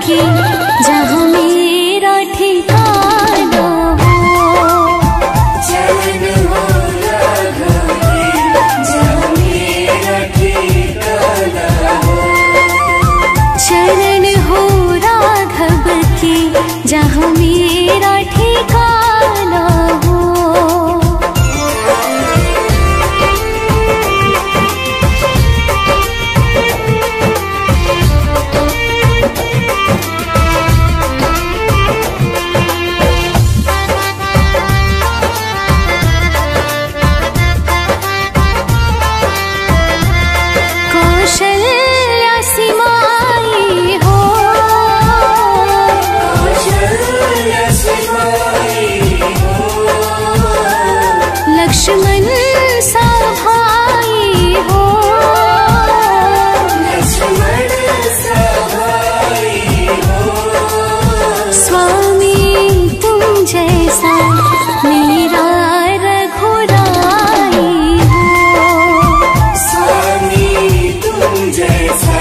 की, जहाँ मेरा ठिकाना हो। चरण हो राघव की, जहाँ मेरा ठिकाना हो। चरण हो राघव की, जहाँ मेरा ठिकाना हो। कौशल्या सिमाई हो, कौशल्या सिमाई हो। लक्ष्मण सा भाई हो, लक्ष्मण सा भाई हो। स्वामी तुम जैसा मेरा रघुराई हो। स्वामी तुम जैसा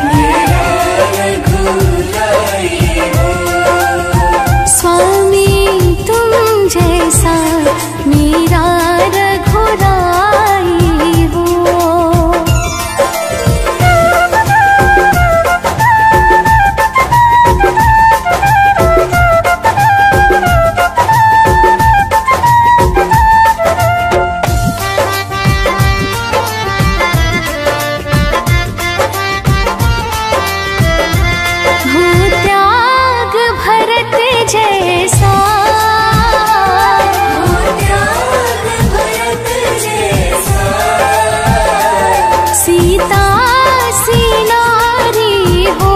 मेरा रघुराई हो। स्वामी तुम जैसा मेरा रघुराई हो। हो त्याग भरत जैसा, हो त्याग भरत जैसा। सीता सी नारी हो।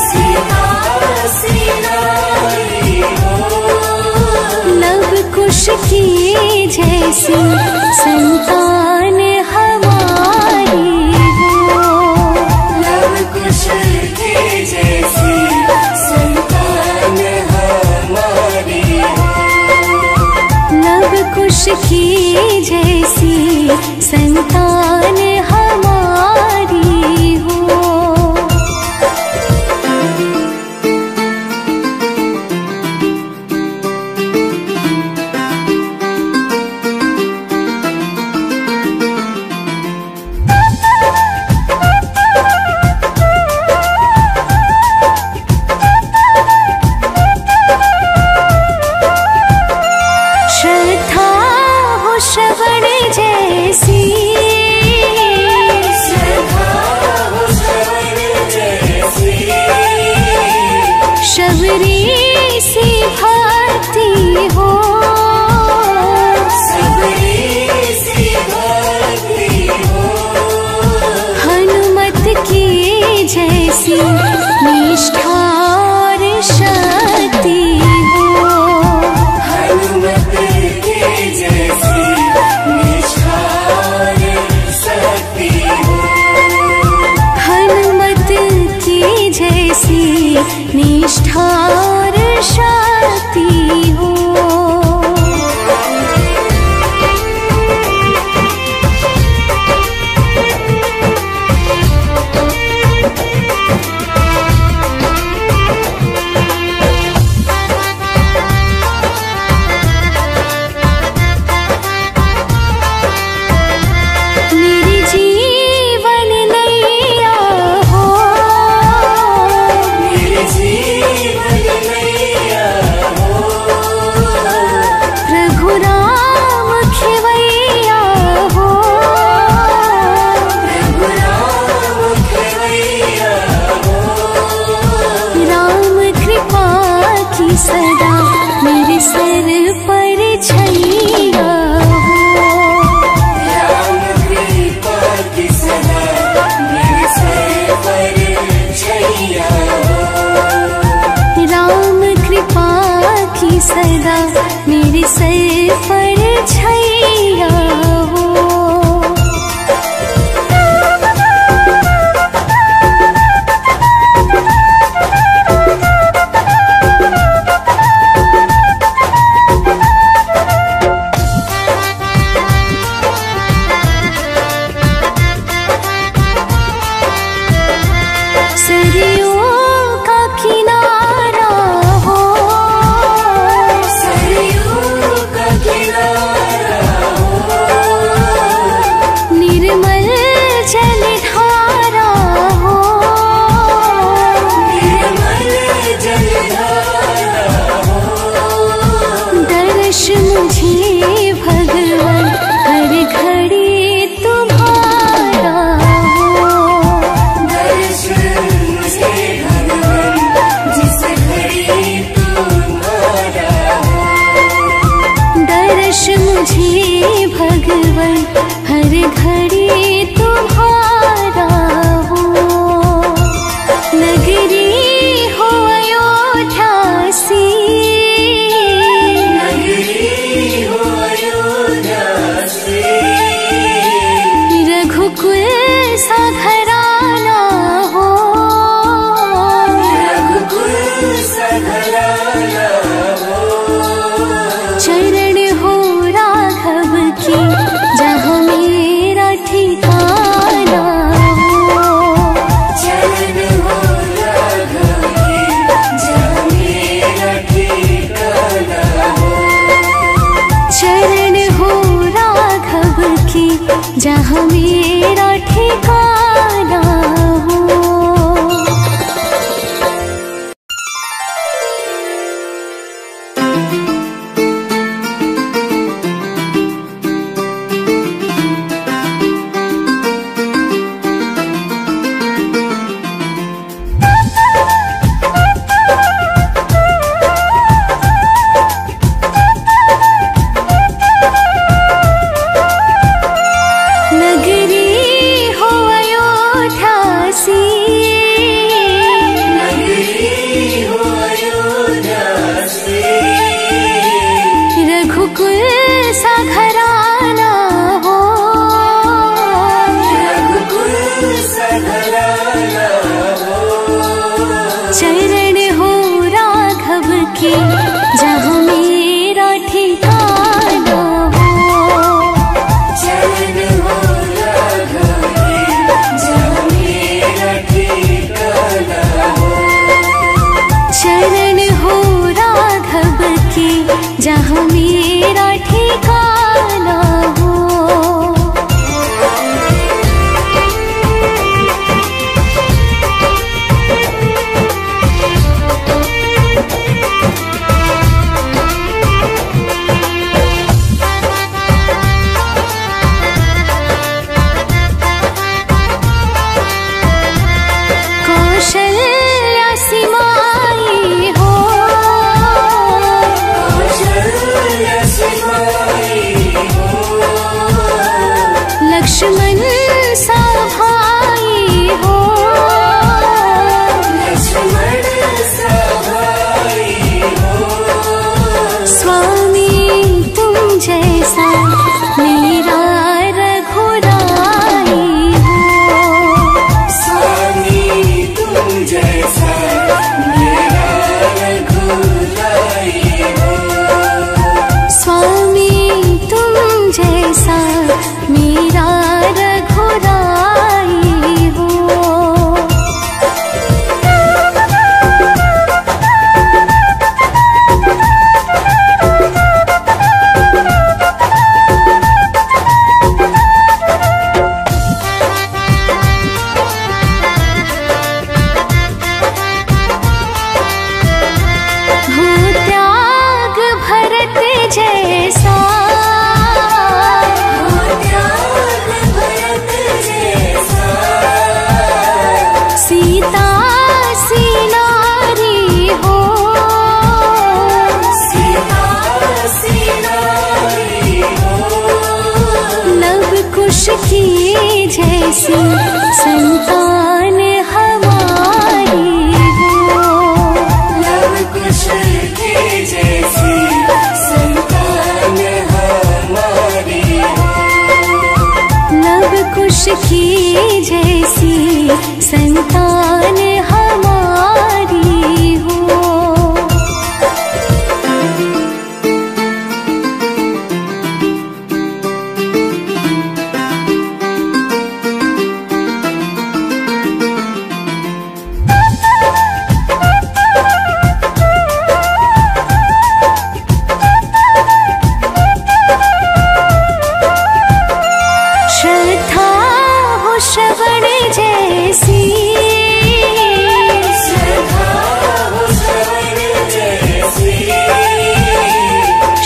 सीता सी नारी हो। लव कुश की जैसी संतान हमारी हो। लव कुश की जैसी संतान हमारी हो। लव कुश की जैसी संतान हमारी हो। संतान हमारी हो। श्रद्धा हो श्रवण जैसी,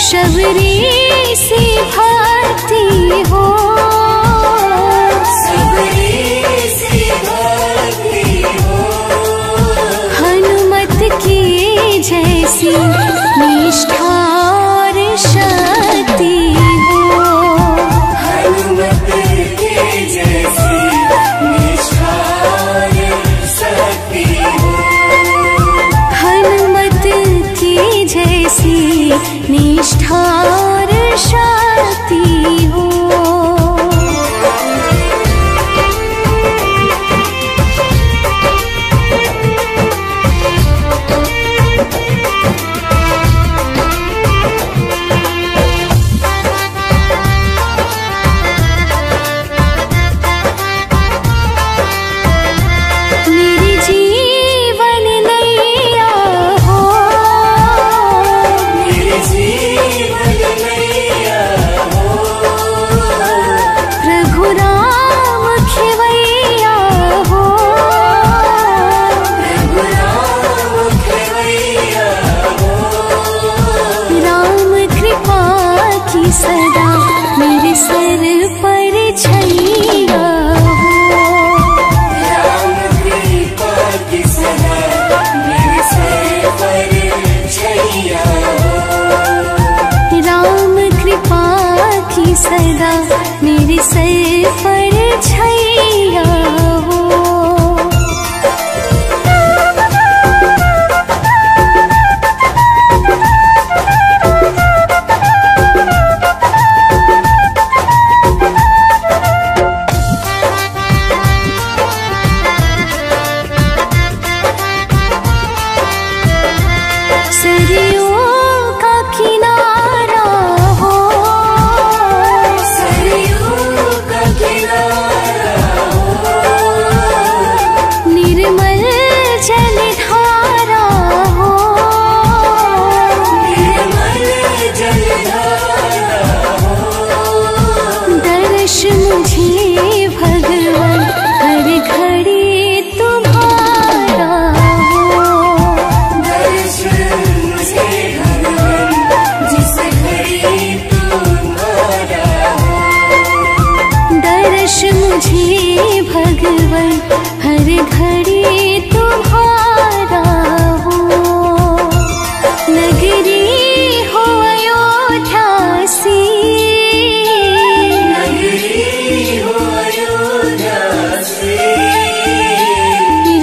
शबरी सी भक्ति हो, हनुमत की जैसी निष्ठा और शक्ति हो, हनुमत की जैसी निष्ठा और शक्ति हो, हनुमत की जैसी निष्ठा और शक्ति हो। मेरी जीवन नैया हो, मेरे जीवन नैया हो, प्रभु राम खेवैया हो, प्रभु राम खेवैया हो, राम कृपा की सदा मेरे सर पर छैया हो, राम कृपा की सदा मेरे सर पर छैया हो, राम कृपा की सदा मेरे सर पर छैया हो। सरयों का किनारा हो, सरयू का किनारा हो, निर्मल जलधारा हो, निर्मल जलधारा हो, दर्श मुझे भगवान हर घड़ी तुम्हारा हो, दर्शन मुझे भगवान जिस घड़ी तुम्हारा हो, दर्श मुझे भगवान हर घड़ी तुम्हारा हो। नगरी हो अयोध्या सी, नगरी हो अयोध्या से,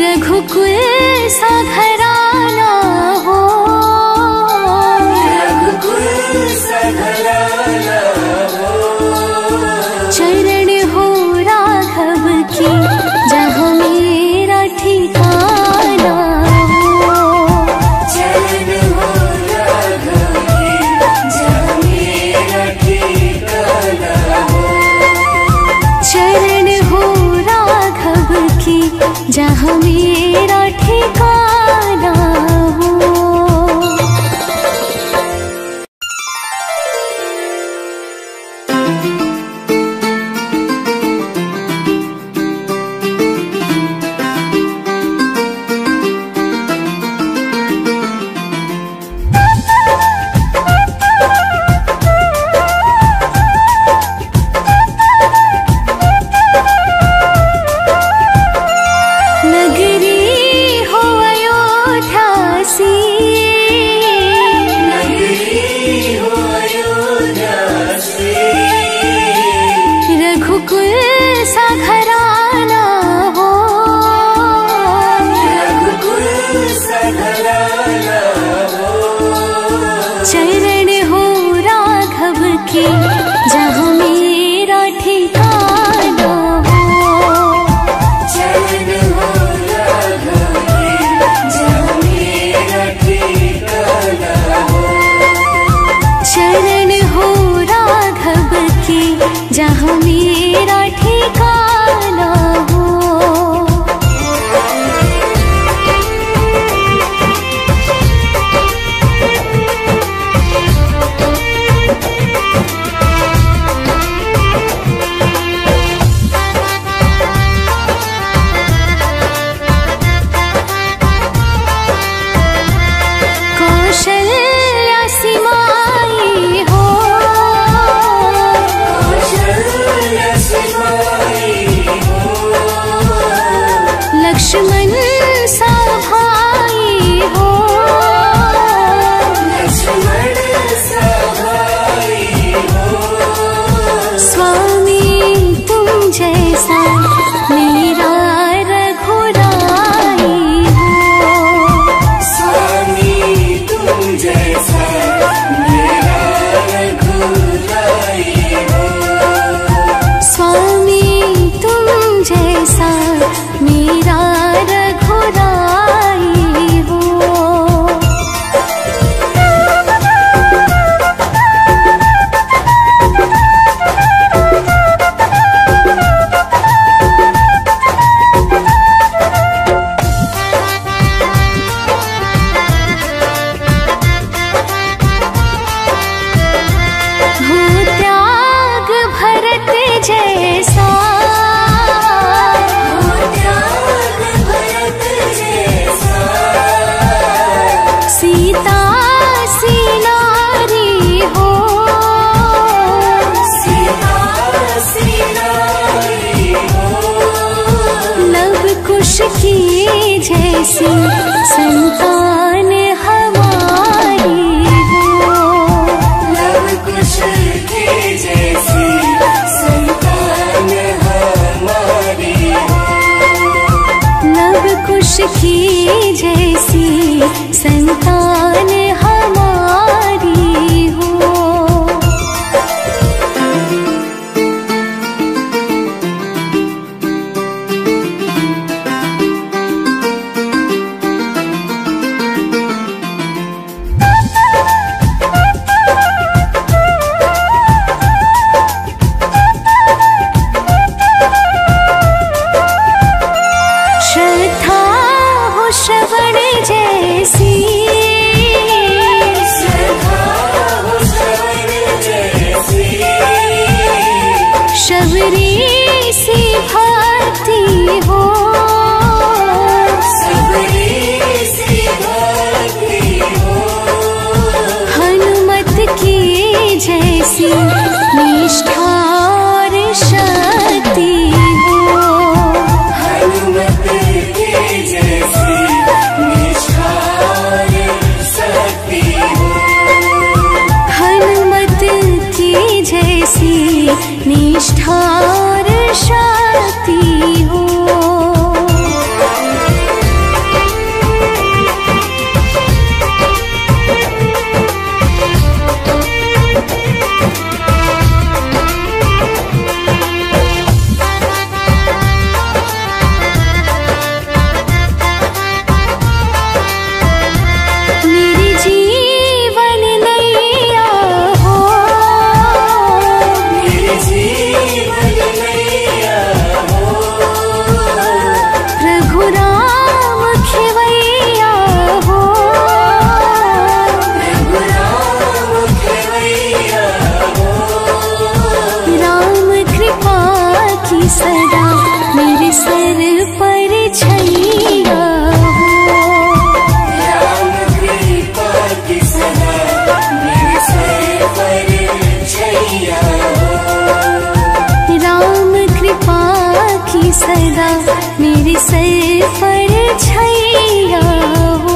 रघुकुल सा घराना हो, रघुकुल सा घराना हो, चरण हो राघव की जहाँ मेरा ठिकाना हो, चरण हो राघव की जहाँ मेरा ठिकाना हो, चरण हो राघव की जहाँ मेरा ठिकाना हो। नगरी हो अयोध्या कुश की जैसी संतान हमारी हो। लव कुश की जैसी संतान हमारी हो। लव कुश की जैसी संतान हमारी हो। श्रद्धा हो श्रवण जैसी, श्रद्धा हो श्रवण जैसी। शबरी सी भक्ति हो। सबरी सी भक्ति हो। हनुमत की जैसी निष्ठा और शक्ति हो। हनुमत की जैसी निष्ठा और शक्ति हो। हनुमत की जैसी निष्ठा और शक्ति हो। मेरी जीवन नैया हो। मेरे जीवन नैया हो। प्रभु राम खेवैया हो। प्रभु राम खेवैया हो। राम कृपा की सदा मेरे सर पर छैया हो। राम कृपा की सदा मेरे सर पर छैया हो। राम कृपा की सदा मेरे सर पर छैया हो।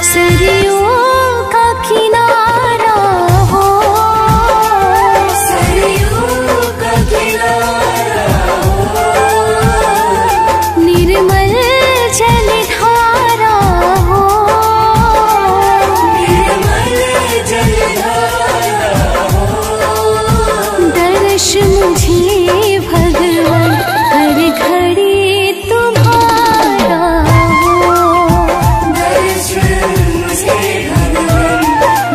सरयों का किनारा हो। सरयू का किनारा हो। निर्मल जलधारा हो। निर्मल जलधारा हो। दर्श मुझे भगवान हर घड़ी तुम्हारा हो। दर्श मुझे भगवान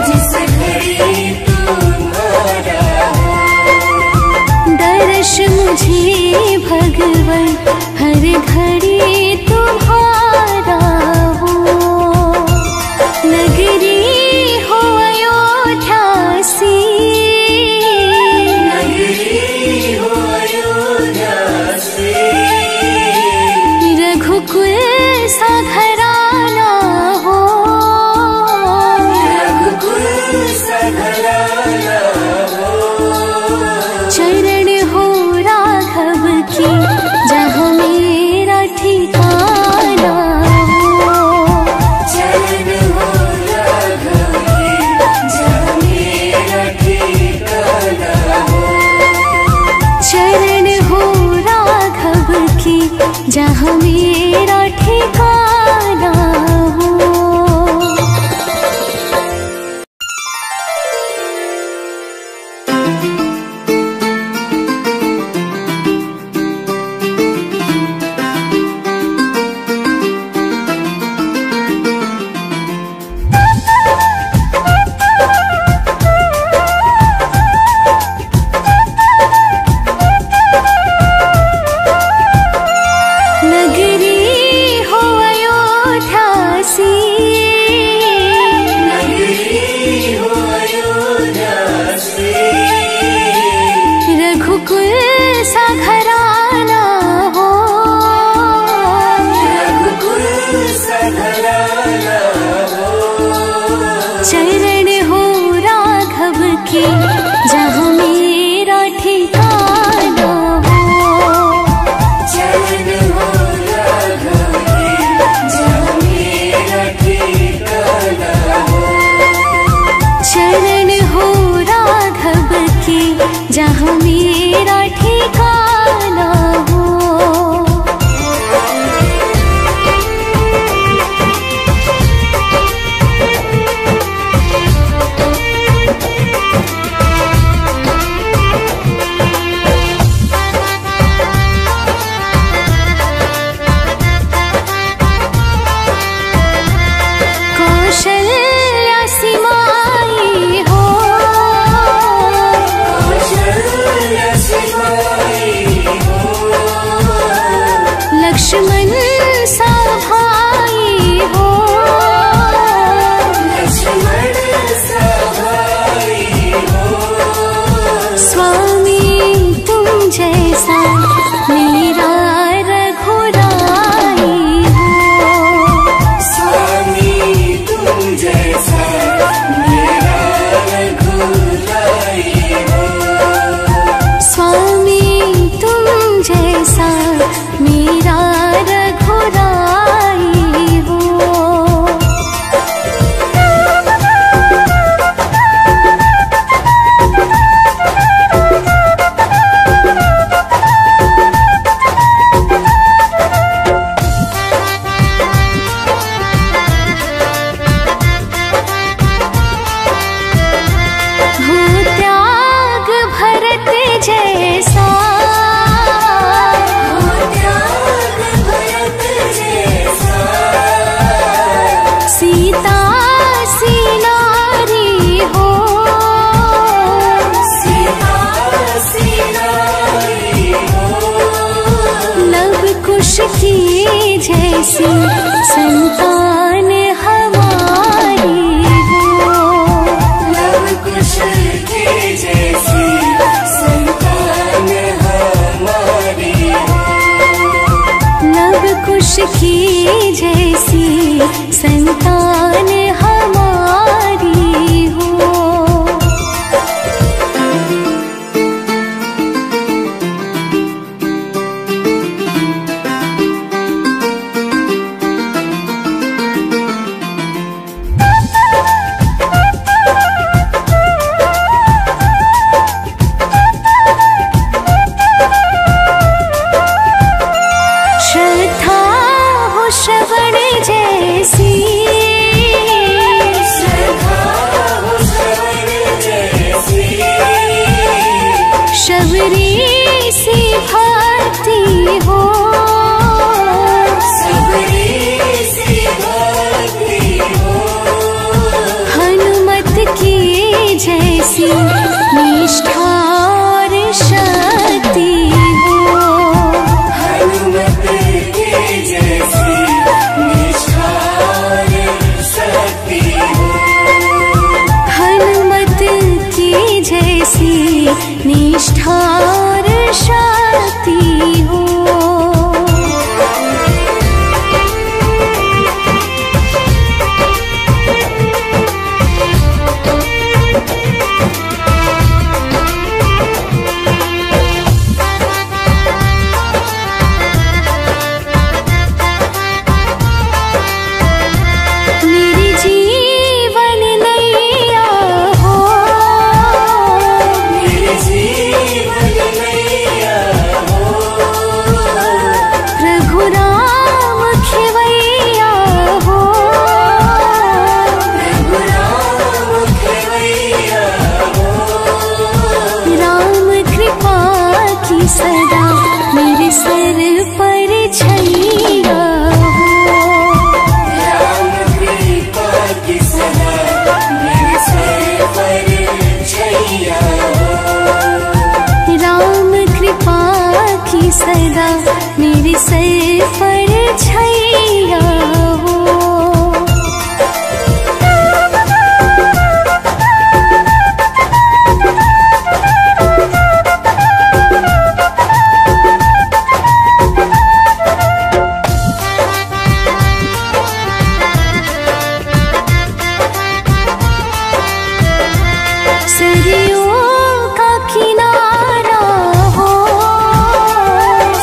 जिस घड़ी तुम्हारा हो। दर्श मुझे भगवान हर घड़ी तुम्हारा हो। नगरी हो अयोध्या सी, नगरी हो अयोध्या से। रघुकुल सा घराना हो। रघुकुल सा घराना हो। चरण हो राघव की जहाँ मेरा ठिकाना हो। चरण हो राघव की जहाँ मेरा ठिकाना हो। चरण हो राघव की जहाँ मेरा ठिकाना हो। नगरी समाई हो, लक्ष्मण सा भाई हो, लक्ष्मण सा भाई हो, स्वामी तुम जैसा मेरा रघुराई हो, स्वामी तुम जैसा मेरा रघुराई हो, स्वामी तुम जैसा मेरा रघुराई हो। हो त्याग भरत जैसा, हो त्याग भरत जैसा, सीता सी नारी हो, सीता सी नारी हो, लव कुश की जैसी संतान हमारी हो, लव कुश की जैसी संतान हमारी हो, लव कुश की जैसी संतान हमारी हो। श्रद्धा हो श्रवण जैसी, श्रद्धा हो श्रवण जैसी, शबरी सी भक्ति हो, सबरी सी भक्ति हो, हनुमत की जैसी निष्ठा और शक्ति हो, हनुमत की जैसी निष्ठा और शक्ति हो, हनुमत की जैसी निष्ठा और शक्ति हो। मेरी जीवन नैया हो, मेरे जीवन नैया हो, प्रभु राम खेवैया हो, प्रभु राम खेवैया हो, राम कृपा की सदा मेरे सर पर छैया हो, राम कृपा की सदा मेरे सर पर छैया हो, राम कृपा की सदा मेरे सर पर छैया हो। सरयों का किनारा हो,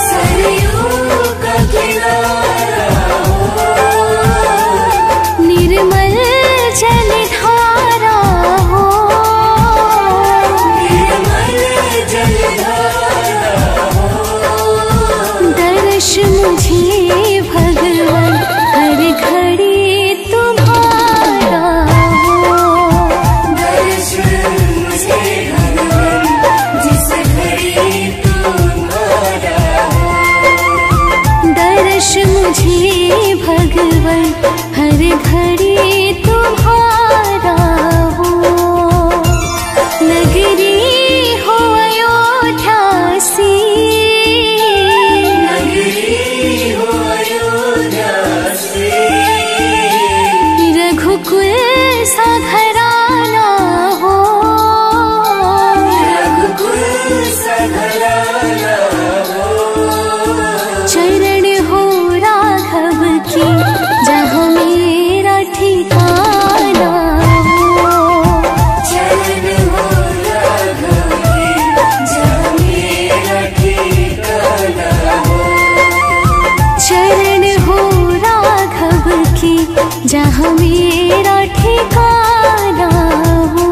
सरयू का किनारा हो, निर्मल जलधारा हो, निर्मल जलधारा हो, दर्श मुझे भगवान हर घड़ी तुम्हारा हो, दर्श मुझे भगवान जिस घड़ी तुम्हारा हो, दर्श मुझे भगवान हर घड़ी तुम्हारा हो। नगरी हो अयोध्या सी नगरी हो अयोध्या सी, रघुकुल सा घराना हो, रघुकुल सा घराना हो, चरण हो राघव की जहाँ मेरा ठिकाना हो, चरण हो राघव की जहाँ मेरा ठिकाना हो, चरण हो राघव की जहाँ मेरा ठिकाना हो।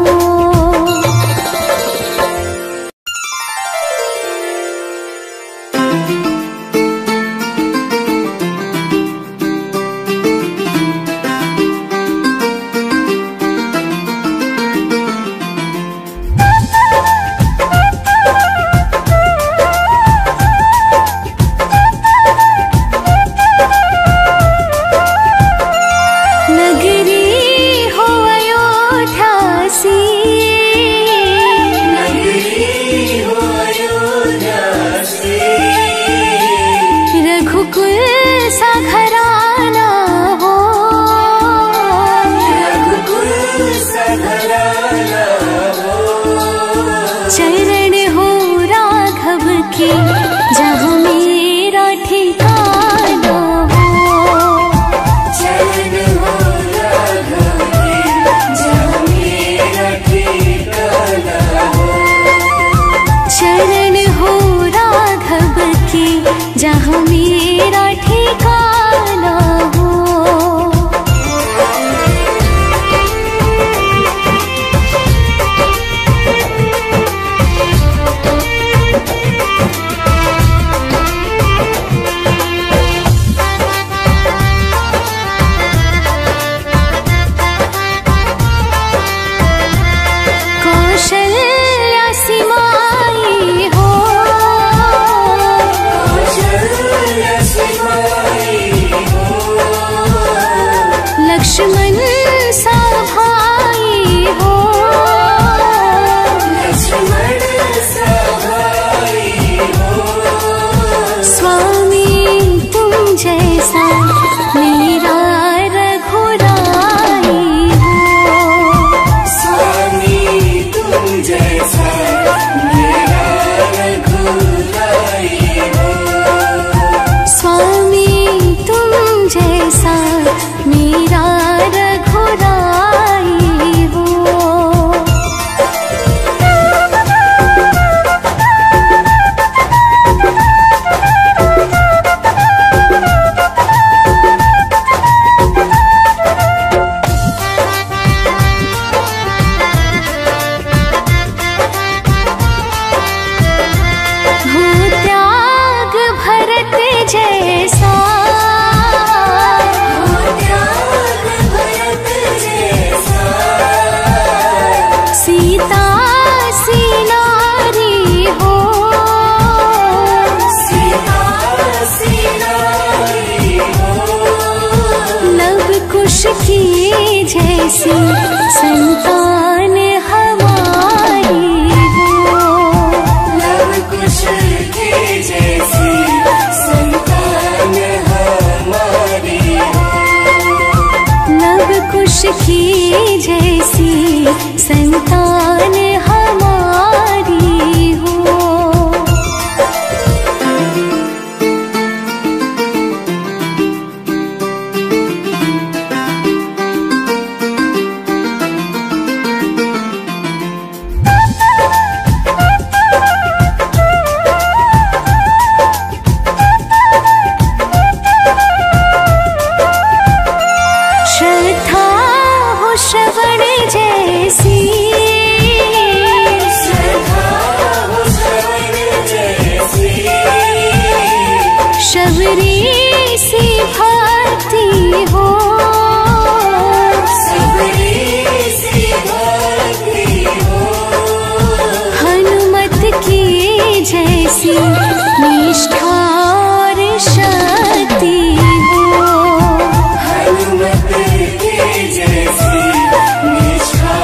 नगरी हो अयोध्या सी, नगरी हो अयोध्या सी, रघुकुल सा घराना हो, रघुकुल सा घराना हो, चरण हो राघव की जहाँ मेरा ठिकाना हो, चरण हो राघव की जहाँ मेरा ठिकाना हो, चरण हो राघव की जहाँ मेरा ठिकाना हो। कौशल्या सिमाई हो, कौशल्या सिमाई हो, लक्ष्मण सा भाई हो, लक्ष्मण सा भाई हो, स्वामी तुम जैसा मेरा रघुराई हो, स्वामी तुम जैसा मेरा रघुराई हो, स्वामी तुम जैसा मेरा रघुराई हो। हो त्याग भरत जैसा, हो त्याग भरत जैसा, सीता सी नारी हो, सीता सी नारी हो, लव कुश की जैसी संतान हमारी हो, लव कुश की जैसी संतान हमारी हो, लव कुश की जैसी संतान हमारी हो। श्रद्धा हो श्रवण जैसी, श्रद्धा हो श्रवण जैसी, शबरी सी भक्ति हो, सबरी सी भक्ति हो, हनुमत की जैसी निष्ठा और शक्ति हो, हनुमत की जैसी निष्ठा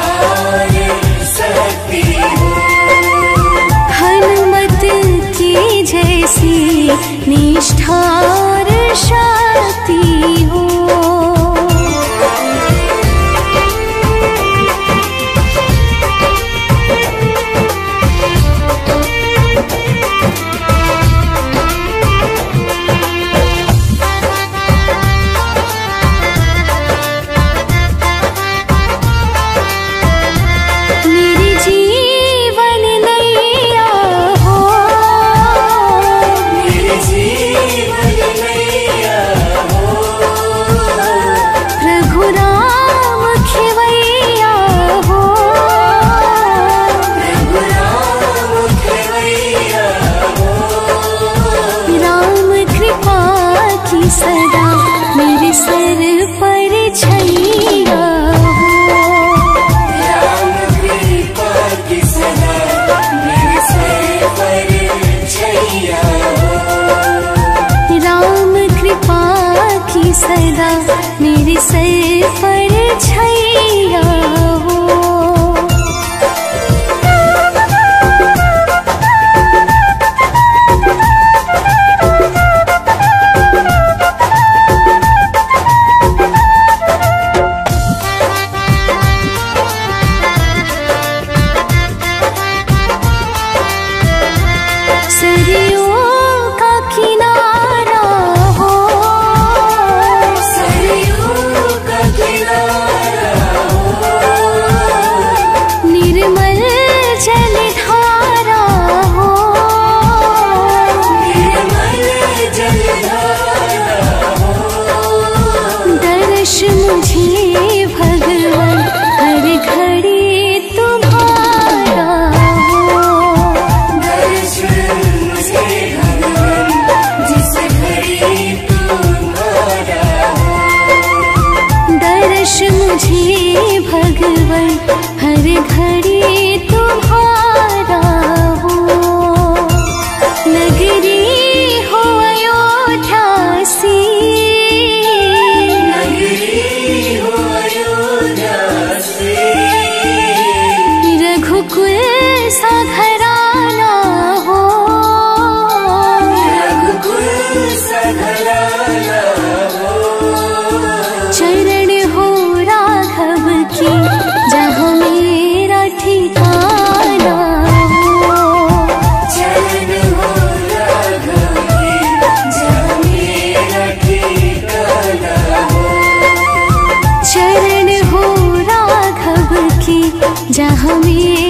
जहाँ में